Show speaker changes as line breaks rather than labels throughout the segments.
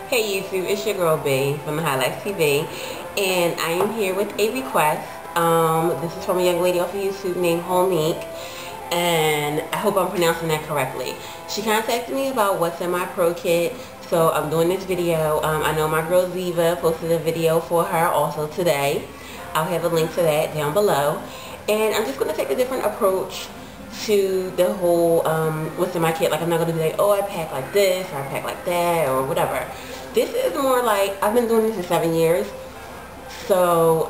Hey YouTube, it's your girl B from the Highlights TV, and I am here with a request. This is from a young lady off of YouTube named Homeek, and I hope I'm pronouncing that correctly. She contacted me about what's in my pro kit, so I'm doing this video. I know my girl Ziva posted a video for her also today. I'll have a link to that down below, and I'm just going to take a different approach to the whole what's in my kit. Like, I'm not going to be like, oh, I pack like this or I pack like that or whatever. This is more like, I've been doing this for 7 years, so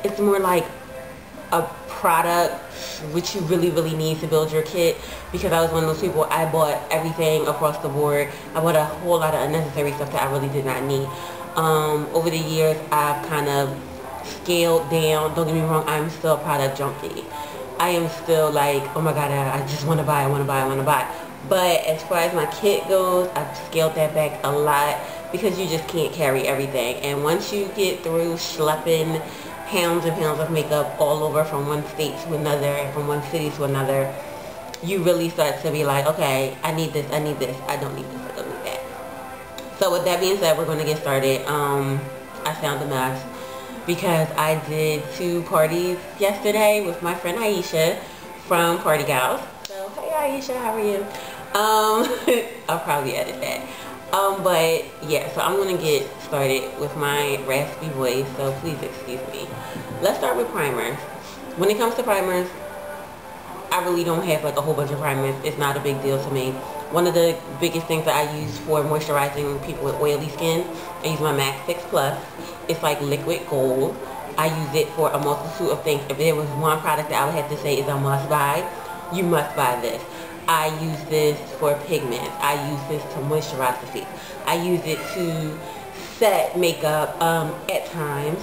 it's more like a product which you really need to build your kit, because I was one of those people, I bought everything across the board. I bought a whole lot of unnecessary stuff that I really did not need. Over the years, I've kind of scaled down. Don't get me wrong, I'm still a product junkie. I am still like, oh my god, I just want to buy, I want to buy. But as far as my kit goes, I've scaled that back a lot, because you just can't carry everything. And once you get through schlepping pounds and pounds of makeup all over from one state to another and from one city to another, you really start to be like, okay, I need this, I need this, I don't need this, I don't need that. So with that being said, we're going to get started. I sound a mess because I did 2 parties yesterday with my friend Aisha from Party Gals. So, hey Aisha, how are you? I'll probably edit that. But yeah, so I'm going to get started with my raspy voice, so please excuse me. Let's start with primers. When it comes to primers, I really don't have like a whole bunch of primers. It's not a big deal to me. One of the biggest things that I use for moisturizing people with oily skin, I use my MAC 6 Plus. It's like liquid gold. I use it for a multitude of things. If there was one product that I would have to say is a must buy, you must buy this. I use this for pigments. I use this to moisturize the face. I use it to set makeup at times.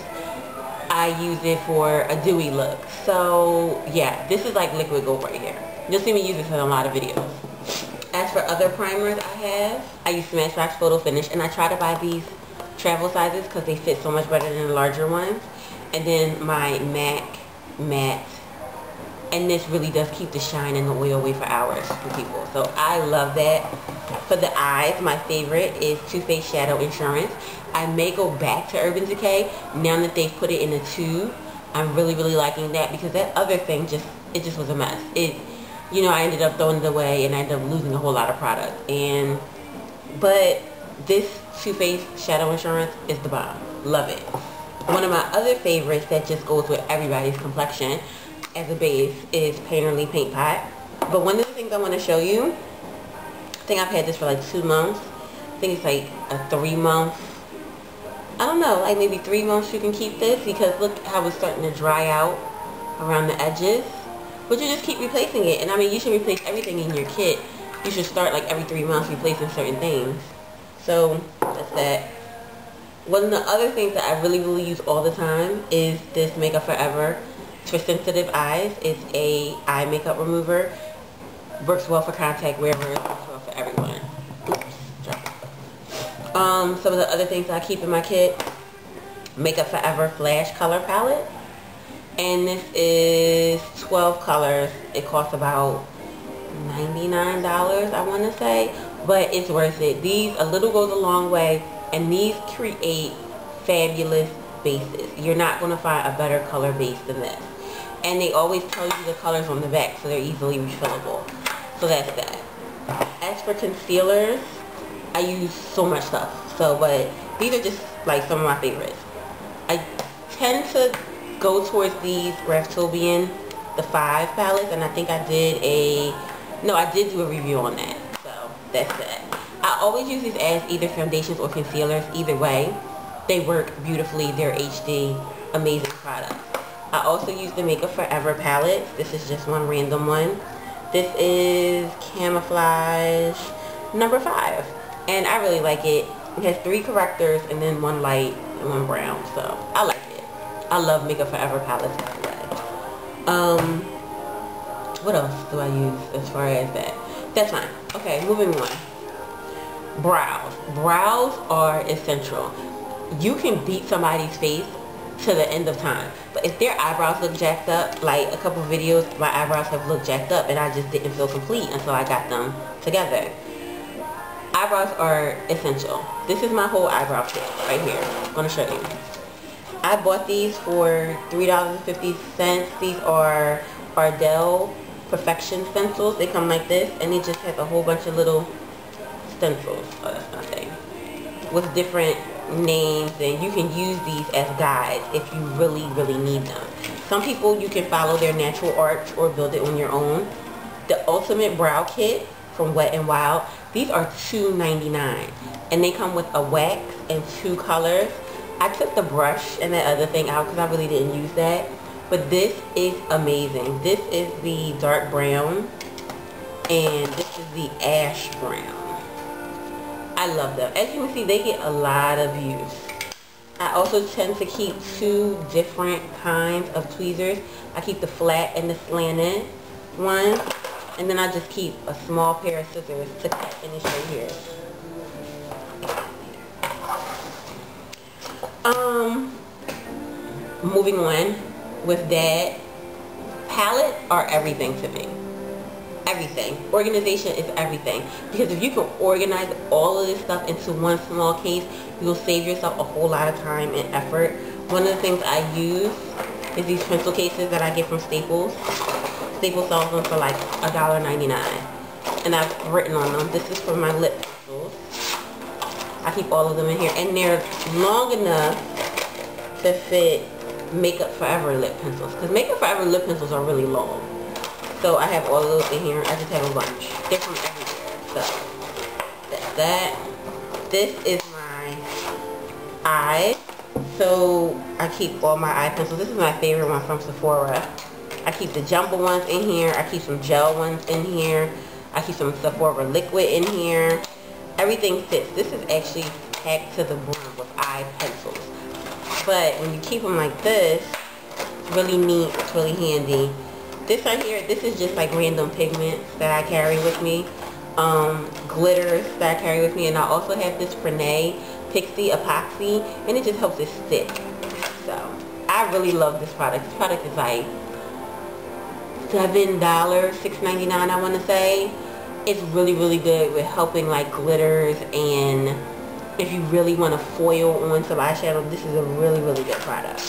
I use it for a dewy look. So yeah, this is like liquid gold right here. You'll see me use this in a lot of videos. As for other primers I use Smashbox Photo Finish, and I try to buy these travel sizes because they fit so much better than the larger ones. And then my MAC Matte, and this really does keep the shine and the oil away for hours for people. So I love that. For the eyes, my favorite is Too Faced Shadow Insurance. I may go back to Urban Decay now that they've put it in a tube. I'm really liking that, because that other thing it just was a mess. You know, I ended up throwing it away and I ended up losing a whole lot of product. But this Too Faced Shadow Insurance is the bomb. Love it. One of my other favorites that just goes with everybody's complexion as a base is Painterly Paint Pot. But one of the things I want to show you, I think I've had this for like 2 months. I think it's like a 3-month. I don't know, like maybe 3 months you can keep this, because look how it's starting to dry out around the edges. But you just keep replacing it. And I mean, you should replace everything in your kit. You should start like every 3 months replacing certain things. So that's that. One of the other things that I really use all the time is this Makeup Forever. It's for sensitive eyes. It's a eye makeup remover. Works well for contact wearers. Works well for everyone. Some of the other things that I keep in my kit: Makeup Forever Flash Color Palette. And this is 12 colors. It costs about $99, I want to say, but it's worth it. A little goes a long way, and these create fabulous bases. You're not going to find a better color base than this. And they always tell you the colors on the back, so they're easily refillable. So that's that. As for concealers, I use so much stuff. But these are just like some of my favorites. I tend to go towards these Raftobian, the 5 palettes, and I think I did I did do a review on that. So that's that. I always use these as either foundations or concealers. Either way, they work beautifully. They're HD, amazing products. I also use the Makeup Forever palette. This is just one random one. This is Camouflage number 5, and I really like it. It has 3 correctors and then 1 light and 1 brown, so I like it. I love Makeup Forever palettes, by the way. What else do I use as far as that? That's fine. Okay, moving on. Brows. Brows are essential. You can beat somebody's face to the end of time, but if their eyebrows look jacked up, like a couple of videos, my eyebrows have looked jacked up and I just didn't feel complete until I got them together. eyebrows are essential. This is my whole eyebrow kit right here. I'm going to show you. I bought these for $3.50. These are Ardell Perfection stencils. They come like this, and it just has a whole bunch of little stencils. Oh, that's nothing. With different names, and you can use these as guides if you really need them. Some people, you can follow their natural art or build it on your own. The Ultimate Brow Kit from Wet n Wild. These are $2.99, and they come with a wax and 2 colors. I took the brush and that other thing out because I really didn't use that. But this is amazing. This is the dark brown, and this is the ash brown. I love them. As you can see, they get a lot of use. I also tend to keep 2 different kinds of tweezers. I keep the flat and the slanted one, and then I just keep a small pair of scissors to cut finish right here. Moving on with that, palettes are everything to me. Everything. Organization is everything. Because if you can organize all of this stuff into one small case, you'll save yourself a whole lot of time and effort. One of the things I use is these pencil cases that I get from Staples. Staples sells them for like $1.99. And I've written on them. This is for my lip pencils. I keep all of them in here. And they're long enough to fit Makeup Forever lip pencils. Because Makeup Forever lip pencils are really long. So I have all of those in here. I just have a bunch. They're from everywhere. So that's that. This is my eye. So I keep all my eye pencils. This is my favorite one from Sephora. I keep the jumbo ones in here. I keep some gel ones in here. I keep some Sephora liquid in here. Everything fits. This is actually packed to the brim with eye pencils. But when you keep them like this, it's really neat. It's really handy. This right here, this is just like random pigments that I carry with me. Glitters that I carry with me. And I also have this Prenay Pixie Epoxy, and it just helps it stick. So I really love this product. This product is like $7, $6.99 I want to say. It's really good with helping like glitters, and if you really want to foil on some eyeshadow, this is a really good product.